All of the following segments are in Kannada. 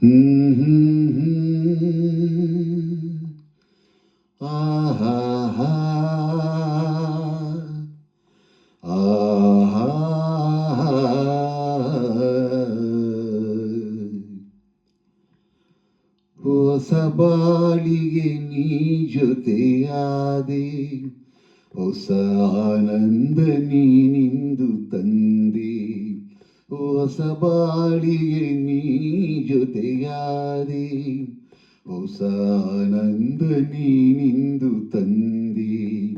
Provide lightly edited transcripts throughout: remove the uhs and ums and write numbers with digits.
ಹ್ಮ್ ಹ್ಮ್ ಹ್ಮ್. ಆಹಾ ಆಹಾ. ಹೊಸ ಬಾಳಿಗೆ ನೀ ಜೊತೆಯಾದೆ, ಹೊಸ ಆನಂದ ನೀನಿಂದು ತಂದೆ. ಹೊಸ ಬಾಳಿಗೆ ನೀ ಜೊತೆಯಾದೆ, ಹೊಸ ಆನಂದ ನೀನಿಂದು ತಂದೆ.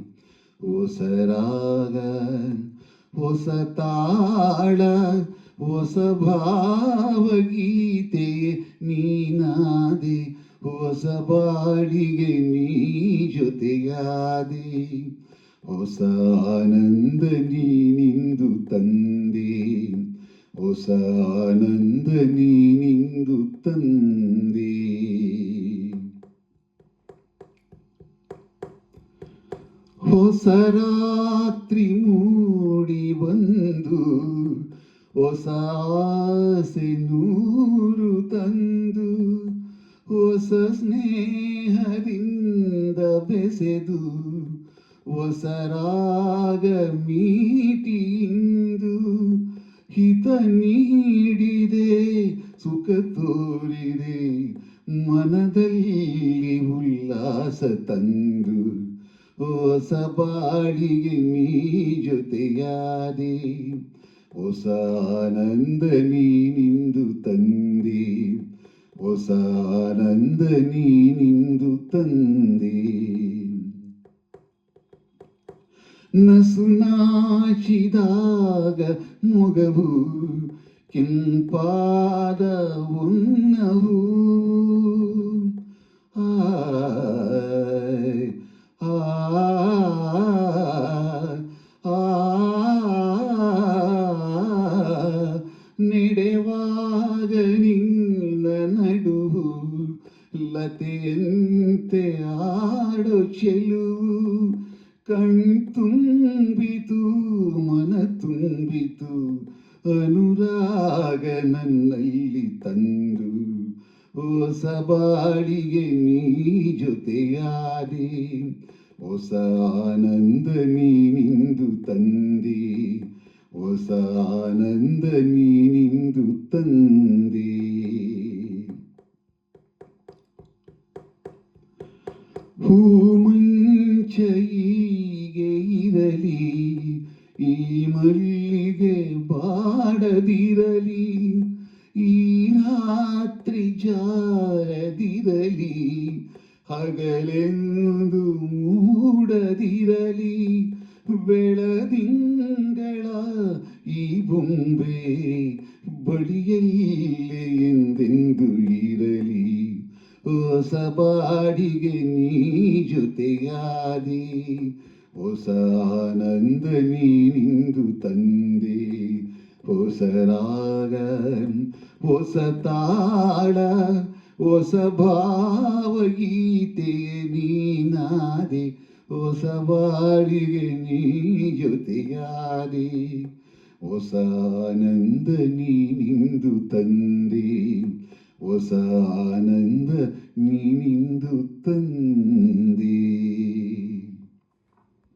ಹೊಸ ರಾಗ, ಹೊಸ ತಾಳ, ಹೊಸ ಭಾವಗೀತೆ ನೀನಾದೆ. ಹೊಸ ಬಾಳಿಗೆ ನೀ ಜೊತೆಯಾದೆ, ಹೊಸ ಆನಂದ ನೀನಿಂದು ತಂದೆ. ಹೊಸ ಆನಂದ ನೀನಿಂದು ತಂದೆ. ಹೊಸ ರಾತ್ರಿ ಮೂಡಿ ಬಂದು, ಹೊಸ ಆಸೆ ನೂರು ತಂದು, ಹೊಸ ಸ್ನೇಹದಿಂದ ಬೆಸೆದು, ಹೊಸ ರಾಗ ಮೀಟಿಂದು. ಹಿತ ನೀಡಿದೆ, ಸುಖ ತೋರಿದೆ, ಮನದಲ್ಲಿ ಉಲ್ಲಾಸ ತಂದು. ಹೊಸ ಬಾಳಿಗೆ ನೀ ಜೊತೆಯಾದೆ, ಹೊಸ ಆನಂದ ನೀನಿಂದು ತಂದೆ. ಹೊಸ ಆನಂದ ನೀನಿಂದು ತಂದೆ. ನಸು ನಾಚಿದಾಗ ಮೊಗವು ಕೆಂಪಾದ ಉನ್ನವು. ಆ ಆ ಆ ನೆಡೆವಾಗ ನಿನ್ನ ನಡುವು ಲತೆಯಂತೆ ಆಡೋ ಚೆಲುವು. ಕಣ್ತುಂಬಿತು ಮನ ತುಂಬಿತು, ಅನುರಾಗ ನನ್ನಲ್ಲಿ ತಂದು. ಹೊಸ ಬಾಳಿಗೆ ನೀ ಜೊತೆಯಾದೆ, ಹೊಸ ಆನಂದ ನೀನಿಂದು ತಂದೆ. ಹೊಸ ಆನಂದ ನೀನಿಂದು ತಂದೆ. ಹೂಮಂಚ ಹೀಗೆ ಇರಲಿ, ಈ ಮಲ್ಲಿಗೆ ಬಾಡದಿರಲಿ, ಈ ರಾತ್ರಿ ಜಾರದಿರಲಿ, ಹಗಲೆಂದು ಮೂಡದಿರಲಿ. ಬೆಳದಿಂಗಳ ಈ ಬೊಂಬೆ ಬಳಿಯಲ್ಲೇ ಎಂದೆಂದು ಇರಲಿ. ಹೊಸ ಬಾಡಿಗೆ ನೀ ಜೊತೆಯಾದೆ, ಹೊಸ ಆನಂದ ನೀನಿಂದು ತಂದೆ. ಹೊಸ ರಾಗ, ಹೊಸ ತಾಳ, ಹೊಸ ಭಾವಗೀತೆ ನೀನಾದೆ. ಹೊಸ ಬಾಳಿಗೆ ನೀ ಜೊತೆಯಾದೆ, ಹೊಸ ಆನಂದ ನೀನಿಂದು ತಂದೆ. ಹೊಸ ಆನಂದ ನೀನಿಂದು ತಂದೆ.